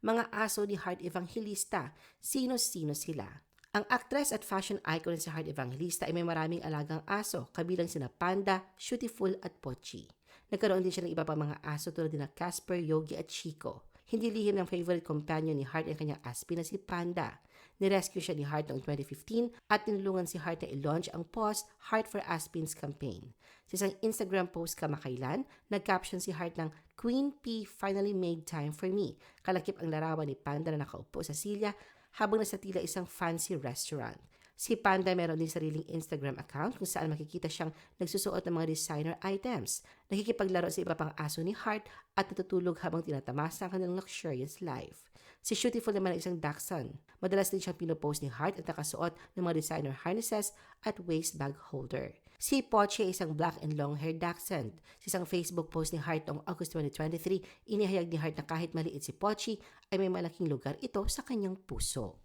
Mga aso ni Heart Evangelista, sino-sino sila? Ang actress at fashion icon si Heart Evangelista ay may maraming alagang aso, kabilang sina Panda, Shootiful at Pochi. Nagkaroon din siya ng iba pang mga aso tulad na Casper, Yogi at Chico. Hindi lihim ng favorite companion ni Heart ang kanyang aspin na si Panda. Nirescue siya ni Heart noong 2015 at tinulungan si Heart na i-launch ang Pause Heart for Aspins campaign. Sa isang Instagram post kamakailan, nag-caption si Heart ng Queen P finally made time for me. Kalakip ang larawan ni Panda na nakaupo sa silya habang nasa tila isang fancy restaurant. Si Panda meron din sariling Instagram account kung saan makikita siyang nagsusuot ng mga designer items. Nakikipaglaro sa iba pang aso ni Heart at natutulog habang tinatamasa ang kanilang luxurious life. Si Shootiful naman ay isang dachshund. Madalas din siyang pinopost ni Heart at nakasuot ng mga designer harnesses at waist bag holder. Si Pochi ay isang black and long-haired dachshund. Sa isang Facebook post ni Heart noong August 2023, inihayag ni Heart na kahit maliit si Pochi, ay may malaking lugar ito sa kanyang puso.